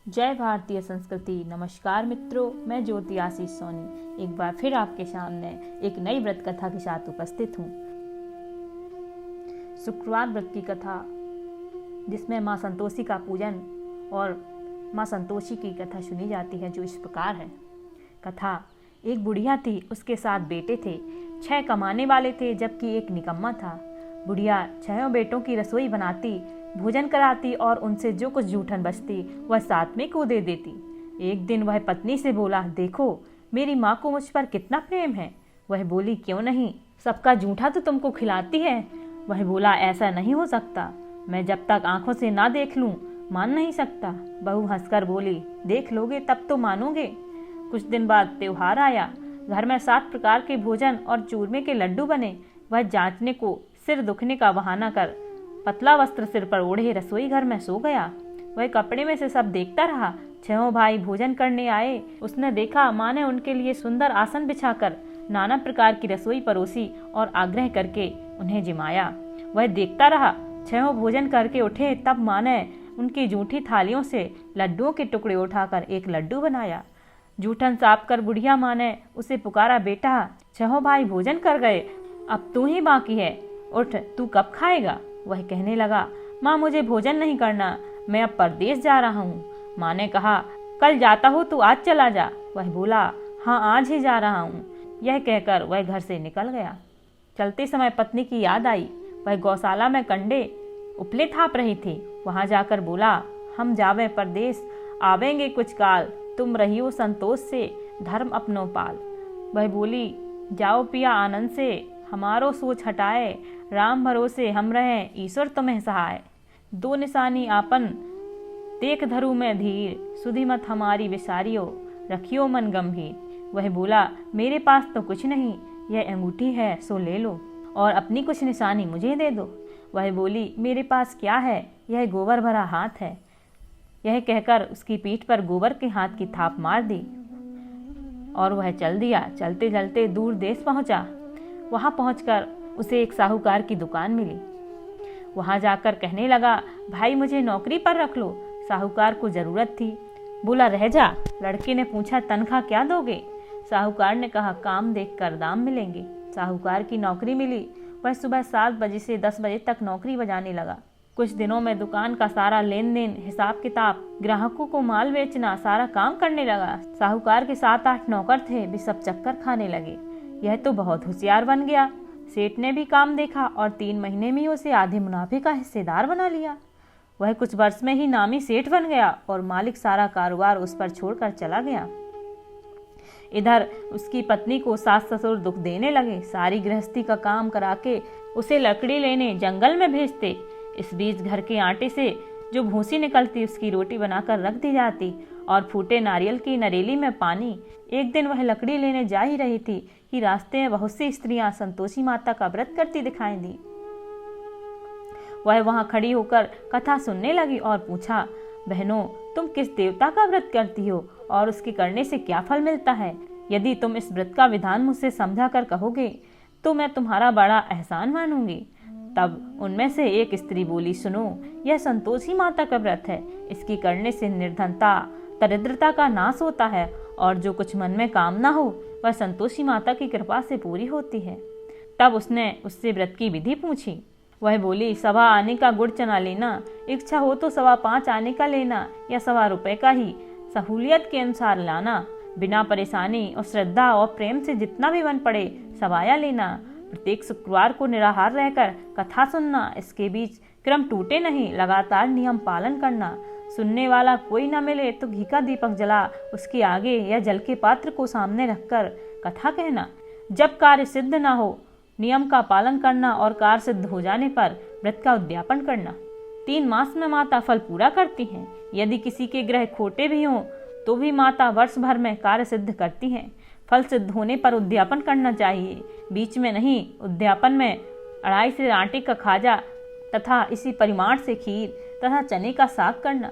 जय भारतीय संस्कृति। नमस्कार मित्रों, मैं ज्योति आशीष सोनी एक बार फिर आपके सामने एक नई व्रत कथा के साथ उपस्थित हूँ। शुक्रवार व्रत की कथा, जिसमें माँ संतोषी का पूजन और माँ संतोषी की कथा सुनी जाती है, जो इस प्रकार है। कथा: एक बुढ़िया थी, उसके 7 बेटे थे। 6 कमाने वाले थे, जबकि एक निकम्मा था। बुढ़िया 6 बेटों की रसोई बनाती, भोजन कराती और उनसे जो कुछ जूठन बचती वह साथ में को दे देती। एक दिन वह पत्नी से बोला, देखो मेरी माँ को मुझ पर कितना प्रेम है। वह बोली, क्यों नहीं, सबका जूठा तो तुमको खिलाती है। वह बोला, ऐसा नहीं हो सकता, मैं जब तक आंखों से ना देख लूं मान नहीं सकता। बहू हंसकर बोली, देख लोगे तब तो मानोगे। कुछ दिन बाद त्योहार आया। घर में 7 प्रकार के भोजन और चूरमे के लड्डू बने। वह जांचने को सिर दुखने का बहाना कर पतला वस्त्र सिर पर ओढ़े रसोई घर में सो गया। वह कपड़े में से सब देखता रहा। 6 भाई भोजन करने आए। उसने देखा माँ ने उनके लिए सुंदर आसन बिछाकर नाना प्रकार की रसोई परोसी और आग्रह करके उन्हें जिमाया। वह देखता रहा। 6 भोजन करके उठे, तब माँ ने उनकी जूठी थालियों से लड्डुओं के टुकड़े उठाकर एक लड्डू बनाया। जूठन साफ कर बुढ़िया माँ ने उसे पुकारा, बेटा 6 भाई भोजन कर गए, अब तू ही बाकी है, उठ, तू कब खाएगा। वह कहने लगा, माँ मुझे भोजन नहीं करना, मैं अब परदेश जा रहा हूँ। माँ ने कहा, कल जाता हो तो आज चला जा। वह बोला, हाँ आज ही जा रहा हूँ। यह कहकर वह घर से निकल गया। चलते समय पत्नी की याद आई। वह गौशाला में कंडे उपले थाप रही थी। वहाँ जाकर बोला, हम जावे परदेश, आवेंगे कुछ काल, तुम रहियो संतोष से, धर्म अपनो पाल। वह बोली, जाओ पिया आनंद से, हमारो सोच हटाए, राम भरोसे हम रहें, ईश्वर तुम्हें सहाय। 2 निशानी आपन देख धरू में धीर, सुधी मत हमारी विसारियो, रखियो मन गंभीर। वह बोला, मेरे पास तो कुछ नहीं, यह अंगूठी है सो ले लो, और अपनी कुछ निशानी मुझे दे दो। वह बोली, मेरे पास क्या है, यह गोबर भरा हाथ है। यह कहकर उसकी पीठ पर गोबर के हाथ की थाप मार दी और वह चल दिया। चलते चलते दूर देश पहुंचा। वहां पहुंचकर उसे एक साहूकार की दुकान मिली। वहां जाकर कहने लगा, भाई मुझे नौकरी पर रख लो। साहूकार को जरूरत थी। बोला, रह जा। लड़के ने पूछा, तनख्वाह क्या दोगे। साहूकार ने कहा, काम देखकर दाम मिलेंगे। साहूकार की नौकरी मिली। वह सुबह 7 बजे से 10 बजे तक नौकरी बजाने लगा। कुछ दिनों में दुकान का सारा लेन देन, हिसाब किताब, ग्राहकों को माल बेचना, सारा काम करने लगा। साहूकार के 7-8 नौकर थे, वे सब चक्कर खाने लगे। यह तो बहुत होशियार बन गया। सेठ ने भी काम देखा और 3 महीने में उसे आधे मुनाफे का हिस्सेदार बना लिया। वह कुछ वर्ष में ही नामी सेठ बन गया और मालिक सारा कारोबार उस पर छोड़कर चला गया। इधर उसकी पत्नी को सास ससुर दुख देने लगे। सारी गृहस्थी का काम करा के उसे लकड़ी लेने जंगल में भेजते। इस बीच घर के आटे से जो भूसी निकलती उसकी रोटी बनाकर रख दी जाती और फूटे नारियल की नरेली में पानी। एक दिन वह लकड़ी लेने जा ही रही थी कि रास्ते में बहुत सी स्त्रियां संतोषी माता का व्रत करती दिखाई दी। वह वहां खड़ी होकर कथा सुनने लगी और पूछा, बहनों तुम किस देवता का व्रत करती हो और उसके करने से क्या फल मिलता है। यदि तुम इस व्रत का विधान मुझसे समझा कर कहोगे तो मैं तुम्हारा बड़ा एहसान मानूंगी। तब उनमें से एक स्त्री बोली, सुनो, यह संतोषी माता का व्रत है। इसकी करने से निर्धनता दरिद्रता का नाश होता है और जो कुछ मन में कामना हो वह संतोषी माता की कृपा से पूरी होती है। तब उसने उससे व्रत की विधि पूछी। वह बोली, 1.25 आने का गुड़ चना लेना, इच्छा हो तो 5.25 आने का लेना या 1.25 रुपए का ही, सहूलियत के अनुसार लाना, बिना परेशानी और श्रद्धा और प्रेम से जितना भी मन पड़े सवाया लेना। प्रत्येक शुक्रवार को निराहार रहकर कथा सुनना, इसके बीच क्रम टूटे नहीं, लगातार नियम पालन करना। सुनने वाला कोई न मिले तो घी का दीपक जला उसके आगे या जल के पात्र को सामने रखकर कथा कहना। जब कार्य सिद्ध न हो नियम का पालन करना और कार्य सिद्ध हो जाने पर व्रत का उद्यापन करना। 3 मास में माता फल पूरा करती हैं। यदि किसी के ग्रह खोटे भी हों तो भी माता वर्ष भर में कार्य सिद्ध करती हैं। फल सिद्ध होने पर उद्यापन करना चाहिए, बीच में नहीं। उद्यापन में 2.5 से आटे का खाजा तथा इसी परिमाण से खीर तथा चने का साग करना।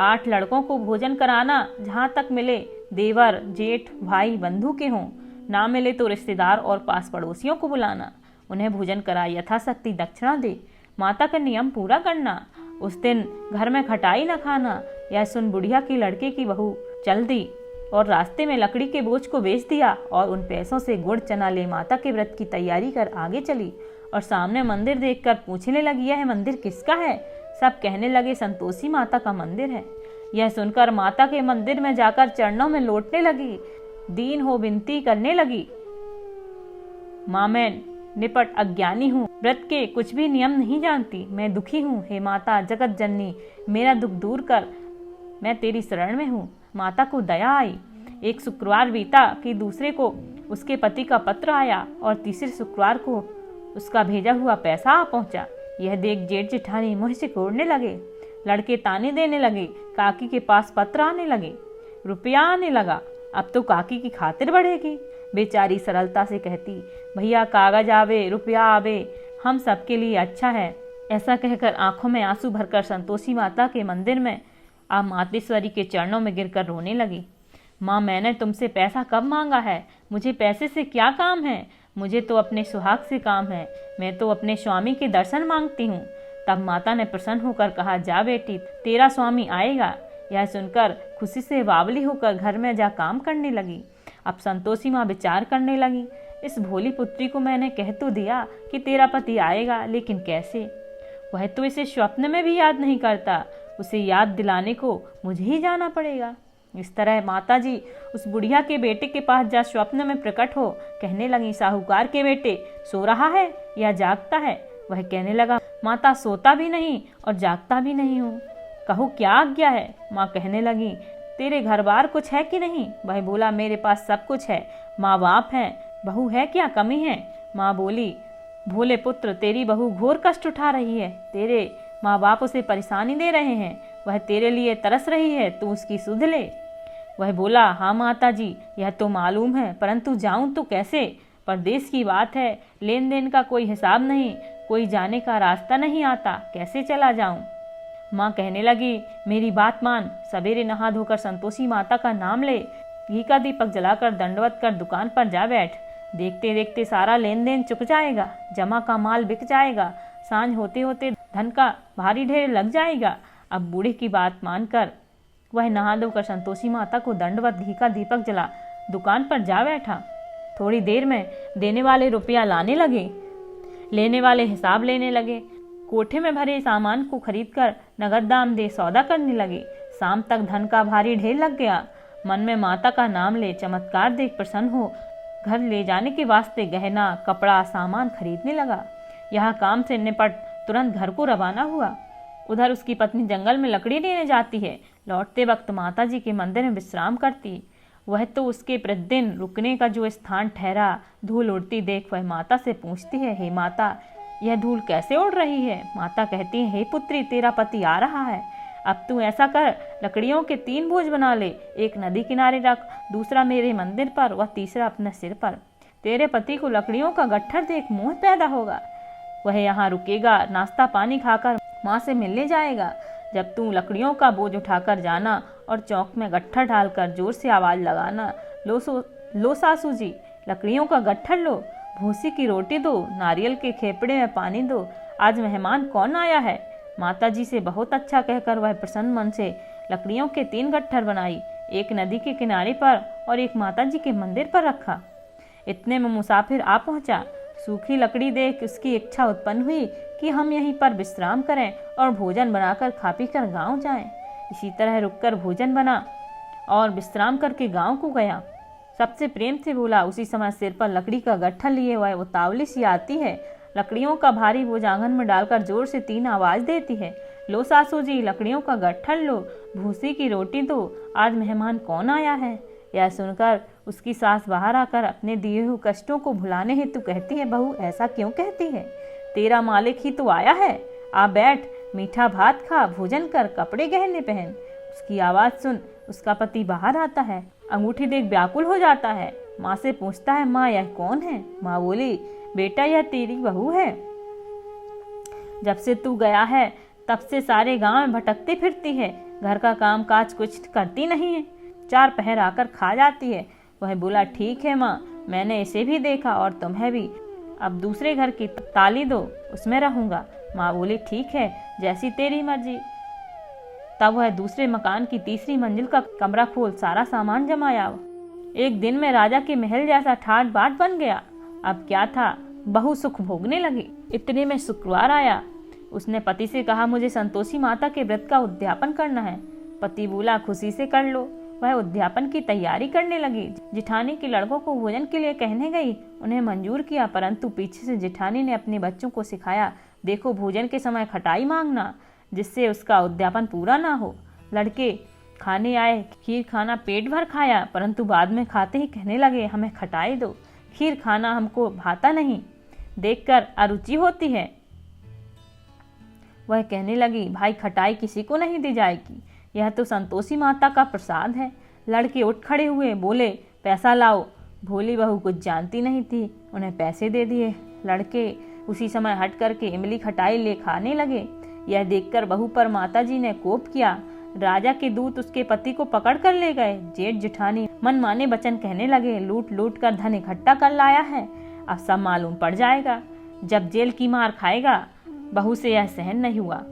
8 लड़कों को भोजन कराना, जहाँ तक मिले देवर जेठ भाई बंधु के हों, ना मिले तो रिश्तेदार और पास पड़ोसियों को बुलाना। उन्हें भोजन करा यथाशक्ति दक्षिणा दे। माता का नियम पूरा करना। उस दिन घर में खटाई न खाना। यह सुन बुढ़िया की लड़के की बहू चल दी और रास्ते में लकड़ी के बोझ को बेच दिया और उन पैसों से गुड़ चना ले माता के व्रत की तैयारी कर आगे चली और सामने मंदिर देखकर पूछने लगी, यह मंदिर किसका है? सब कहने लगे, संतोषी माता का मंदिर है। यह सुनकर माता के मंदिर में जाकर चरणों में लौटने लगी, दीन हो विनती करने लगी, माँ मैं निपट अज्ञानी हूँ, व्रत के कुछ भी नियम नहीं जानती, मैं दुखी हूँ। हे माता जगत जननी, मेरा दुख दूर कर, मैं तेरी शरण में हूँ। माता को दया आई। एक शुक्रवार बीता कि दूसरे को उसके पति का पत्र आया और तीसरे शुक्रवार को उसका भेजा हुआ पैसा आ पहुंचा। यह देख जेठ जेठानी मुँह से कोड़ने लगे। लड़के ताने देने लगे, काकी के पास पत्र आने लगे, रुपया आने लगा, अब तो काकी की खातिर बढ़ेगी। बेचारी सरलता से कहती, भैया कागज आवे रुपया आवे, हम सबके लिए अच्छा है। ऐसा कहकर आंखों में आंसू भरकर संतोषी माता के मंदिर में आप मातेश्वरी के चरणों में गिरकर रोने लगी। माँ मैंने तुमसे पैसा कब मांगा है? मुझे पैसे से क्या काम है? मुझे तो अपने सुहाग से काम है, मैं तो अपने स्वामी के दर्शन मांगती हूँ। तब माता ने प्रसन्न होकर कहा, जा बेटी तेरा स्वामी आएगा। यह सुनकर खुशी से बावली होकर घर में जा काम करने लगी। अब संतोषी माँ विचार करने लगी, इस भोली पुत्री को मैंने कह तो दिया कि तेरा पति आएगा, लेकिन कैसे? वह तो इसे स्वप्न में भी याद नहीं करता, उसे याद दिलाने को मुझे ही जाना पड़ेगा। इस तरह माताजी उस बुढ़िया के बेटे के पास जा स्वप्न में प्रकट हो कहने लगी, साहूकार के बेटे सो रहा है या जागता है? वह कहने लगा, माता सोता भी नहीं और जागता भी नहीं हूँ, कहो क्या आज्ञा है? माँ कहने लगी, तेरे घर बार कुछ है कि नहीं? वह बोला, मेरे पास सब कुछ है, माँ बाप है, बहू है, क्या कमी है? माँ बोली, भोले पुत्र तेरी बहू घोर कष्ट उठा रही है, तेरे माँ बाप उसे परेशानी दे रहे हैं, वह तेरे लिए तरस रही है, तू उसकी सुध ले। वह बोला, हाँ माता जी यह तो मालूम है, परंतु जाऊं तो कैसे? परदेश की बात है, लेन देन का कोई हिसाब नहीं, कोई जाने का रास्ता नहीं आता, कैसे चला जाऊं? माँ कहने लगी, मेरी बात मान, सवेरे नहा धोकर संतोषी माता का नाम ले, घी का दीपक जलाकर दंडवत कर दुकान पर जा बैठ। देखते देखते सारा लेन देन चुक जाएगा, जमा का माल बिक जाएगा, सांझ होते होते धन का भारी ढेर लग जाएगा। अब बूढ़े की बात मानकर वह नहा धोकर संतोषी माता को दंडवत घी का दीपक जला दुकान पर जा बैठा। थोड़ी देर में देने वाले रुपया लाने लगे, लेने वाले हिसाब लेने लगे। कोठे में भरे सामान को खरीदकर नगद दाम दे सौदा करने लगे। शाम तक धन का भारी ढेर लग गया। मन में माता का नाम ले चमत्कार देख प्रसन्न हो घर ले जाने के वास्ते गहना कपड़ा सामान खरीदने लगा। यह काम से निपट तुरंत घर को रवाना हुआ। उधर उसकी पत्नी जंगल में लकड़ी लेने जाती है। लौटते वक्त माता जी के मंदिर में विश्राम करती। वह तो उसके प्रतिदिन रुकने का जो स्थान ठहरा, धूल उड़ती देख वह माता से पूछती है, हे माता यह धूल कैसे उड़ रही है? माता कहती है, हे पुत्री तेरा पति आ रहा है, अब तू ऐसा कर, लकड़ियों के 3 बोझ बना ले, एक नदी किनारे रख, दूसरा मेरे मंदिर पर व तीसरा अपने सिर पर। तेरे पति को लकड़ियों का गट्ठर देख मोह पैदा होगा, वह यहाँ रुकेगा, नाश्ता पानी खाकर माँ से मिलने जाएगा। जब तू लकड़ियों का बोझ उठाकर जाना और चौक में गट्ठर डालकर जोर से आवाज़ लगाना, लो सासू जी लकड़ियों का गट्ठर लो, भूसी की रोटी दो, नारियल के खेपड़े में पानी दो, आज मेहमान कौन आया है? माता जी से बहुत अच्छा कहकर वह प्रसन्न मन से लकड़ियों के 3 गट्ठर बनाई, एक नदी के किनारे पर और एक माता जी के मंदिर पर रखा। इतने में मुसाफिर आ पहुंचा। सूखी लकड़ी देख उसकी इच्छा उत्पन्न हुई कि हम यहीं पर विश्राम करें और भोजन बनाकर खा पी कर गाँव जाएं। इसी तरह रुककर भोजन बना और विश्राम करके गाँव को गया। सबसे प्रेम से बोला। उसी समय सिर पर लकड़ी का गट्ठर लिए वह उतावली सी आती है। लकड़ियों का भारी बोझ आंगन में डालकर जोर से 3 आवाज देती है, लो सासू जी लकड़ियों का गट्ठर लो, भूसी की रोटी दो, आज मेहमान कौन आया है? यह सुनकर उसकी सास बाहर आकर अपने दिए हुए कष्टों को भुलाने हेतु कहती है, बहू ऐसा क्यों कहती है? तेरा मालिक ही तो आया है, आ बैठ, मीठा भात खा, भोजन कर, कपड़े गहने पहन। उसकी आवाज़ सुन उसका पति बाहर आता है। अंगूठी देख व्याकुल हो जाता है। माँ से पूछता है, माँ यह कौन है? माँ बोली, बेटा यह तेरी बहू है। जब से तू गया है तब से सारे गांव में भटकती फिरती है, घर का काम काज कुछ करती नहीं है, 4 पहर आकर खा जाती है। वह बोला, ठीक है माँ, मैंने इसे भी देखा और तुम्हें भी, अब दूसरे घर की ताली दो, उसमें रहूंगा। माँ बोली ठीक है, जैसी तेरी मर्जी। तब वह दूसरे मकान की तीसरी मंजिल का कमरा खोल सारा सामान जमाया। एक दिन में राजा के महल जैसा ठाट बाट बन गया। अब क्या था, बहू सुख भोगने लगी। इतने में शुक्रवार आया। उसने पति से कहा, मुझे संतोषी माता के व्रत का उद्यापन करना है। पति बोला, खुशी से कर लो। वह उद्यापन की तैयारी करने लगी। जिठानी के लड़कों को भोजन के लिए कहने गई, उन्हें मंजूर किया, परंतु पीछे से जिठानी ने अपने बच्चों को सिखाया, देखो भोजन के समय खटाई मांगना, जिससे उसका उद्यापन पूरा ना हो। लड़के खाने आए, खीर खाना पेट भर खाया, परंतु बाद में खाते ही कहने लगे, हमें खटाई दो, खीर खाना हमको भाता नहीं, देखकर अरुचि होती है। वह कहने लगी, भाई खटाई किसी को नहीं दी जाएगी, यह तो संतोषी माता का प्रसाद है। लड़के उठ खड़े हुए, बोले, पैसा लाओ। भोली बहू कुछ जानती नहीं थी, उन्हें पैसे दे दिए। लड़के उसी समय हट करके इमली खटाई ले खाने लगे। यह देखकर बहू पर माताजी ने कोप किया। राजा के दूत उसके पति को पकड़ कर ले गए। जेठ जिठानी मनमाने वचन कहने लगे, लूट लूट कर धन इकट्ठा कर लाया है, अब सब मालूम पड़ जाएगा। जब जेल की मार खाएगा। बहू से यह सहन नहीं हुआ।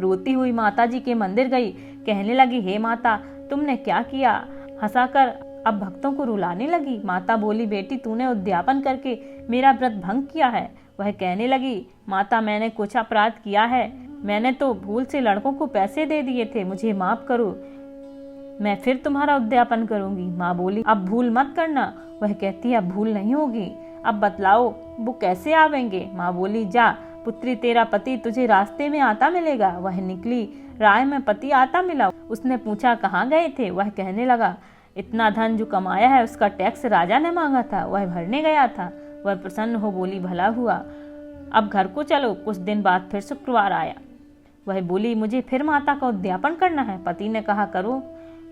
रोती हुई माताजी के मंदिर गई, कहने लगी, हे माता, तुमने क्या किया? हंसाकर अब भक्तों को रुलाने लगी। माता बोली, बेटी तूने उद्यापन करके मेरा व्रत भंग किया है। वह कहने लगी, माता मैंने कुछ अपराध किया है, मैंने तो भूल से लड़कों को पैसे दे दिए थे, मुझे माफ करो, मैं फिर तुम्हारा उद्यापन करूंगी। माँ बोली, अब भूल मत करना। वह कहती, अब भूल नहीं होगी, अब बतलाओ वो कैसे आवेंगे? माँ बोली, जा पुत्री, तेरा पति तुझे रास्ते में आता मिलेगा। वह निकली, राह में पति आता मिला। उसने पूछा, कहाँ गए थे? वह कहने लगा, इतना धन जो कमाया है उसका टैक्स राजा ने मांगा था, वह भरने गया था। वह प्रसन्न हो बोली, भला हुआ, अब घर को चलो। कुछ दिन बाद फिर शुक्रवार आया। वह बोली, मुझे फिर माता का उद्यापन करना है। पति ने कहा, करो।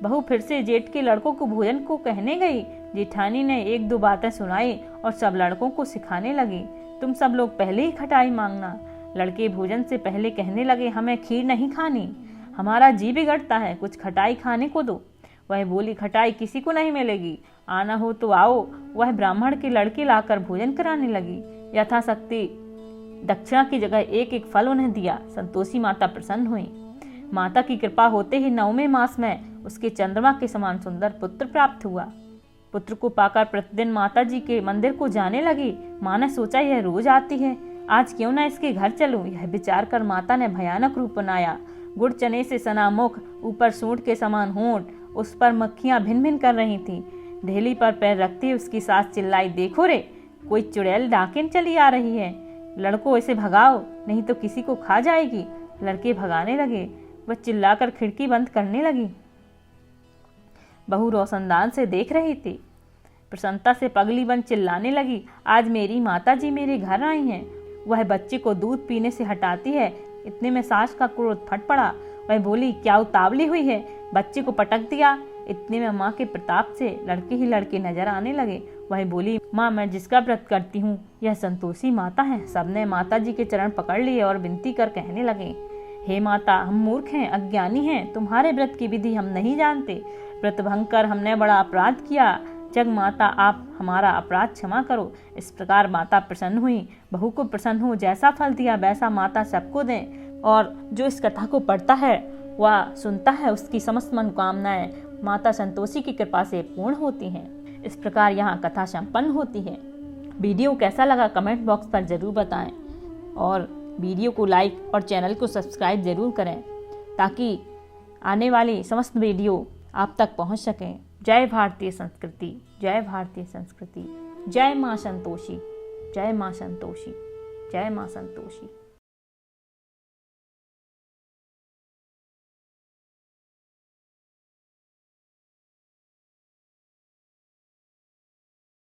बहू फिर से जेठ के लड़कों को भोजन को कहने गई। जेठानी ने एक दो बातें सुनाई और सब लड़कों को सिखाने लगी, तुम सब लोग पहले ही खटाई मांगना। लड़के भोजन से पहले कहने लगे, हमें खीर नहीं खानी, हमारा जी बिगड़ता है, कुछ खटाई खाने को दो। वह बोली, खटाई किसी को नहीं मिलेगी, आना हो तो आओ। वह ब्राह्मण के लड़के लाकर भोजन कराने लगी। यथाशक्ति दक्षिणा की जगह एक एक फल उन्हें दिया। संतोषी माता प्रसन्न हुई। माता की कृपा होते ही 9वें मास में उसके चंद्रमा के समान सुंदर पुत्र प्राप्त हुआ। पुत्र को पाकर प्रतिदिन माता जी के मंदिर को जाने लगी। माँ ने सोचा, यह रोज आती है, आज क्यों ना इसके घर चलूं। यह विचार कर माता ने भयानक रूप बनाया। गुड़ चने से सना मुख, ऊपर सूंड के समान होंठ, उस पर मक्खियां भिन भिन कर रही थीं। ढेली पर पैर रखती उसकी सास चिल्लाई, देखो रे, कोई चुड़ैल डाकिन चली आ रही है, लड़कों इसे भगाओ, नहीं तो किसी को खा जाएगी। लड़के भगाने लगे। वह चिल्लाकर खिड़की बंद करने लगी। बहू रोशनदान से देख रही थी। प्रसन्नता से पगली बन चिल्लाने लगी, आज मेरी माताजी मेरे घर आई हैं। वह बच्चे को दूध पीने से हटाती है। इतने में सास का क्रोध फट पड़ा। वह बोली, क्या उतावली हुई है, बच्चे को पटक दिया। इतने में माँ के प्रताप से लड़के ही लड़के नजर आने लगे। वह बोली, माँ मैं जिसका व्रत करती हूँ यह संतोषी माता है। सबने माता जी के चरण पकड़ लिए और विनती कर कहने लगे, हे माता, हम मूर्ख हैं, अज्ञानी हैं, तुम्हारे व्रत की विधि हम नहीं जानते, व्रत भंग कर हमने बड़ा अपराध किया, जग माता आप हमारा अपराध क्षमा करो। इस प्रकार माता प्रसन्न हुई। बहू को प्रसन्न हो, जैसा फल दिया वैसा माता सबको दें, और जो इस कथा को पढ़ता है वह सुनता है, उसकी समस्त मनोकामनाएं माता संतोषी की कृपा से पूर्ण होती हैं। इस प्रकार यहाँ कथा संपन्न होती है। वीडियो कैसा लगा कमेंट बॉक्स पर ज़रूर बताएं, और वीडियो को लाइक और चैनल को सब्सक्राइब ज़रूर करें, ताकि आने वाली समस्त वीडियो आप तक पहुंच सकें। जय भारतीय संस्कृति, जय भारतीय संस्कृति, जय माँ संतोषी, जय माँ संतोषी, जय माँ संतोषी।